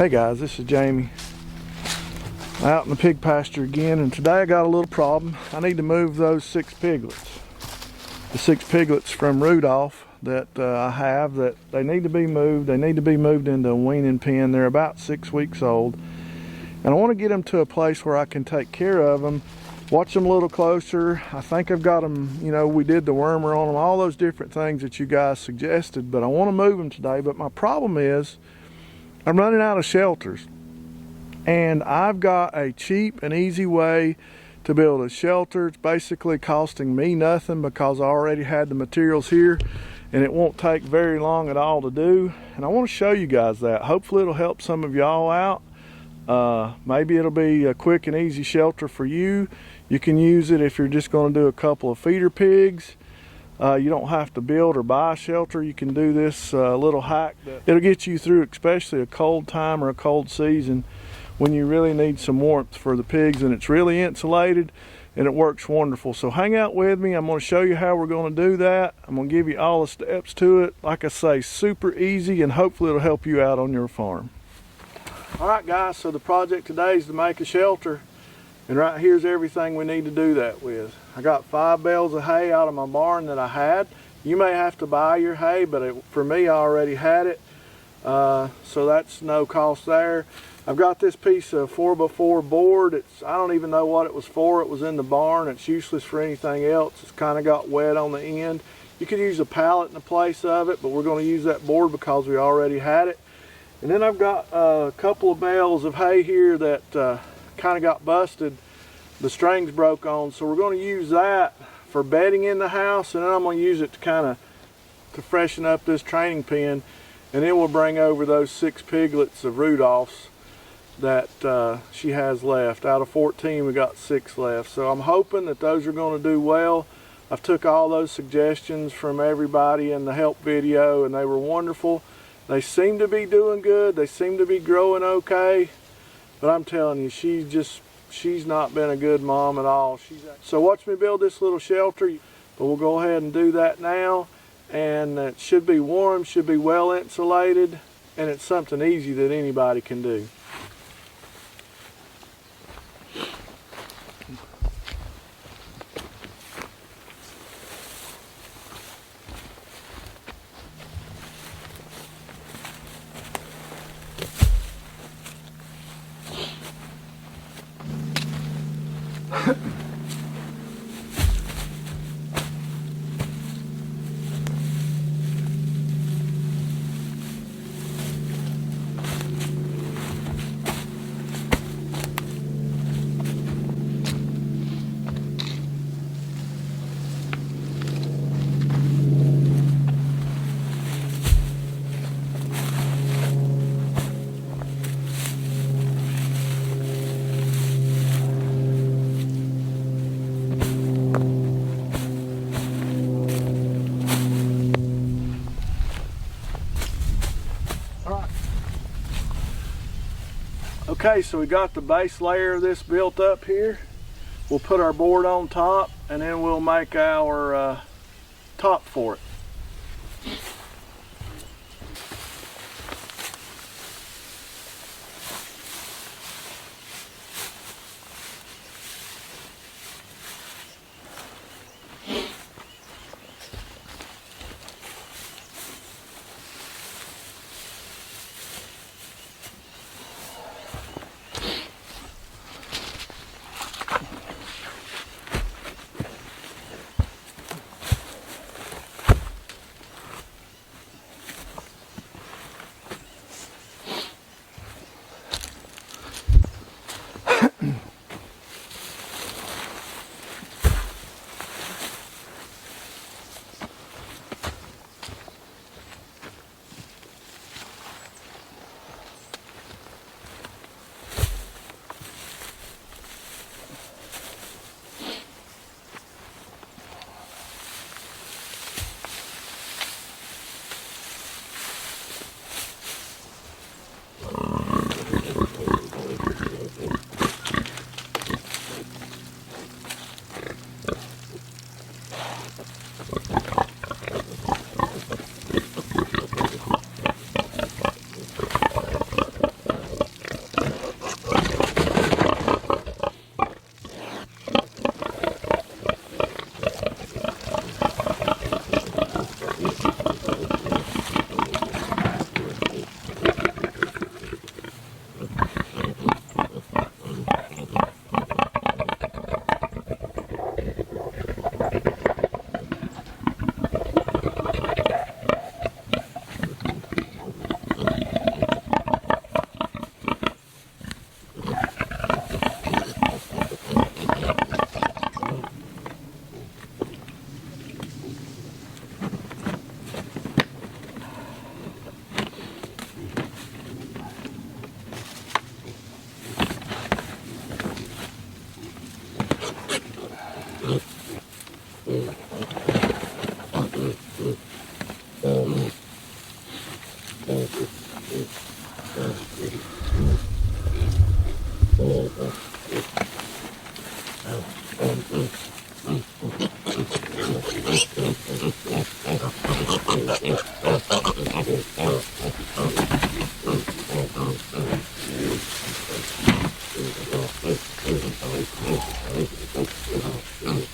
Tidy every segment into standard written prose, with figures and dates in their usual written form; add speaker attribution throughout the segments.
Speaker 1: Hey guys, this is Jamie out in the pig pasture again, and today I got a little problem. I need to move those 6 piglets. The 6 piglets from Rudolph that I have, that they need to be moved. They need to be moved into a weaning pen. They're about 6 weeks old, and I want to get them to a place where I can take care of them, watch them a little closer. I think I've got them, you know, we did the wormer on them, all those different things that you guys suggested, but I want to move them today. But my problem is I'm running out of shelters, and I've got a cheap and easy way to build a shelter. It's basically costing me nothing because I already had the materials here, and it won't take very long at all to do. And I want to show you guys that. Hopefully it'll help some of y'all out. Maybe it'll be a quick and easy shelter for you. You can use it if you're just going to do a couple of feeder pigs. You don't have to build or buy a shelter. You can do this little hack. It'll get you through especially a cold time or a cold season when you really need some warmth for the pigs, and it's really insulated and it works wonderful. So hang out with me. I'm going to show you how we're going to do that. I'm going to give you all the steps to it. Like I say, super easy, and hopefully it'll help you out on your farm. Alright guys, so the project today is to make a shelter, and right here's everything we need to do that with. I got 5 bales of hay out of my barn that I had. You may have to buy your hay, but for me I already had it, so that's no cost there. I've got this piece of 4x4 board. I don't even know what it was for. It was in the barn. It's useless for anything else. It's kind of got wet on the end. You could use a pallet in the place of it, but we're going to use that board because we already had it. And then I've got a couple of bales of hay here that kind of got busted. The strings broke on, so we're going to use that for bedding in the house, and then I'm going to use it to freshen up this training pen, and then we'll bring over those 6 piglets of Rudolph's that she has left. Out of 14 we got 6 left, so I'm hoping that those are going to do well. I've took all those suggestions from everybody in the help video, and they were wonderful. They seem to be doing good. They seem to be growing okay, but I'm telling you, she's not been a good mom at all. So watch me build this little shelter, but we'll go ahead and do that now. And it should be warm, should be well insulated, and it's something easy that anybody can do. Okay, so we got the base layer of this built up here. We'll put our board on top, and then we'll make our top for it.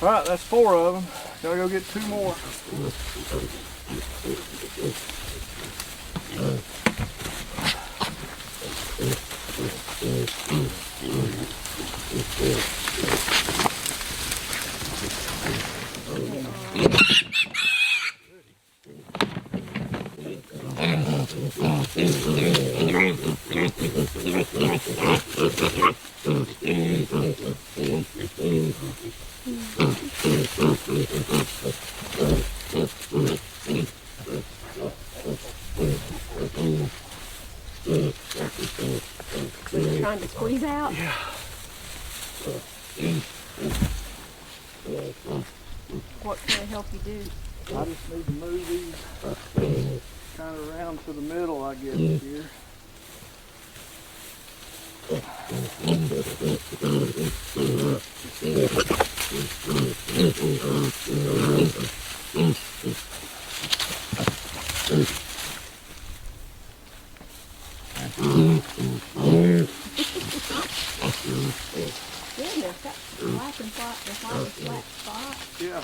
Speaker 1: All right, that's 4 of them. Gotta go get 2 more.
Speaker 2: Trying to squeeze out?
Speaker 1: Yeah.
Speaker 2: What can I help you do?
Speaker 1: I just need to move these kind of around to the middle, I guess, here.
Speaker 2: Goodness, that's black and flat, the flat spot.
Speaker 1: Yeah.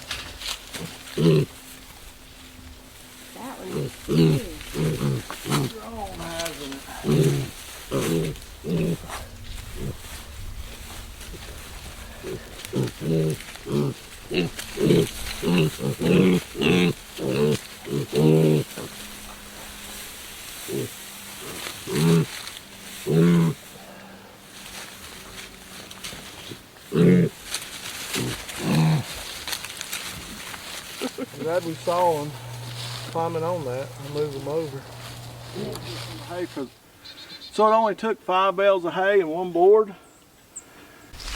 Speaker 2: That one is huge.
Speaker 1: Strong, hasn't it? Glad we saw them climbing on that. I'll move them over. Hay so it only took 5 bales of hay and 1 board.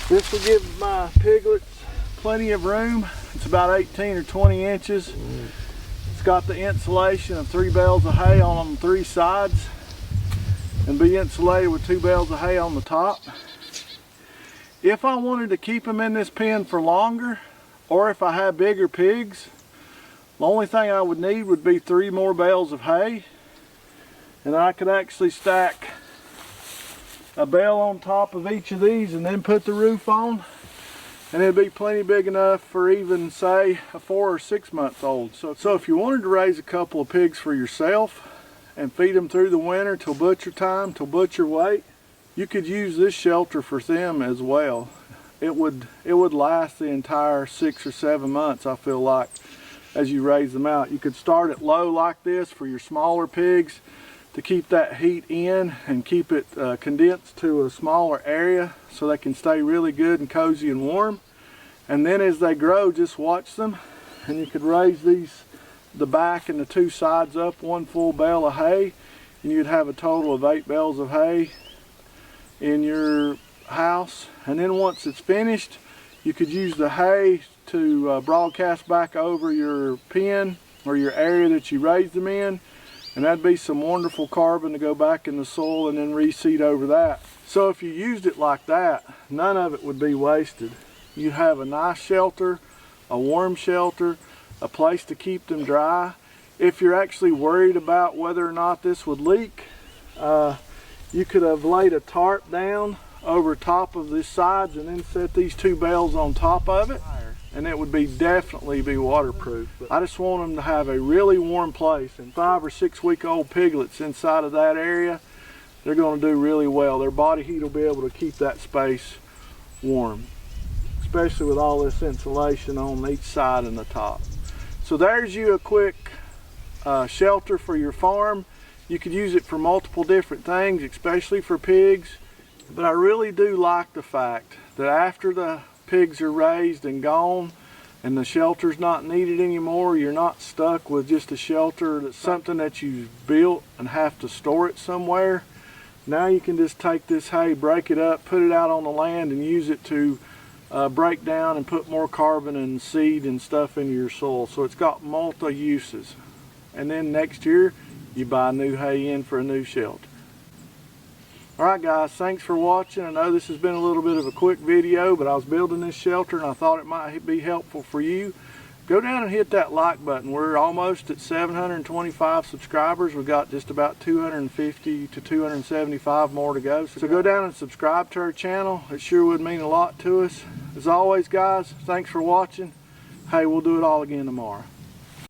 Speaker 1: This will give my piglets plenty of room. It's about 18 or 20 inches. It's got the insulation of 3 bales of hay on 3 sides and be insulated with 2 bales of hay on the top. If I wanted to keep them in this pen for longer, or if I had bigger pigs, the only thing I would need would be 3 more bales of hay, and I could actually stack a bale on top of each of these and then put the roof on, and it'd be plenty big enough for even, say, a 4 or 6 month old. So if you wanted to raise a couple of pigs for yourself and feed them through the winter till butcher time, till butcher weight, you could use this shelter for them as well. It would last the entire 6 or 7 months, I feel like, as you raise them out. You could start it low like this for your smaller pigs to keep that heat in and keep it condensed to a smaller area so they can stay really good and cozy and warm. And then as they grow, just watch them, and you could raise the back and the 2 sides up 1 full bale of hay, and you'd have a total of 8 bales of hay in your house. And then once it's finished, you could use the hay to broadcast back over your pen or your area that you raised them in, and that'd be some wonderful carbon to go back in the soil and then reseed over that. So if you used it like that, none of it would be wasted. You'd have a nice shelter, a warm shelter, a place to keep them dry. If you're actually worried about whether or not this would leak, you could have laid a tarp down over top of the sides and then set these 2 bales on top of it, and it would definitely be waterproof. But I just want them to have a really warm place, and 5 or 6 week old piglets inside of that area, they're going to do really well. Their body heat will be able to keep that space warm, especially with all this insulation on each side and the top. So there's you a quick shelter for your farm. You could use it for multiple different things, especially for pigs. But I really do like the fact that after the pigs are raised and gone and the shelter's not needed anymore, you're not stuck with just a shelter that's something that you've built and have to store it somewhere. Now you can just take this hay, break it up, put it out on the land, and use it to break down and put more carbon and seed and stuff into your soil. So it's got multi-uses. And then next year, you buy new hay in for a new shelter. Alright guys, thanks for watching. I know this has been a little bit of a quick video, but I was building this shelter and I thought it might be helpful for you. Go down and hit that like button. We're almost at 725 subscribers. We've got just about 250 to 275 more to go. So go down and subscribe to our channel. It sure would mean a lot to us. As always guys, thanks for watching. Hey, we'll do it all again tomorrow.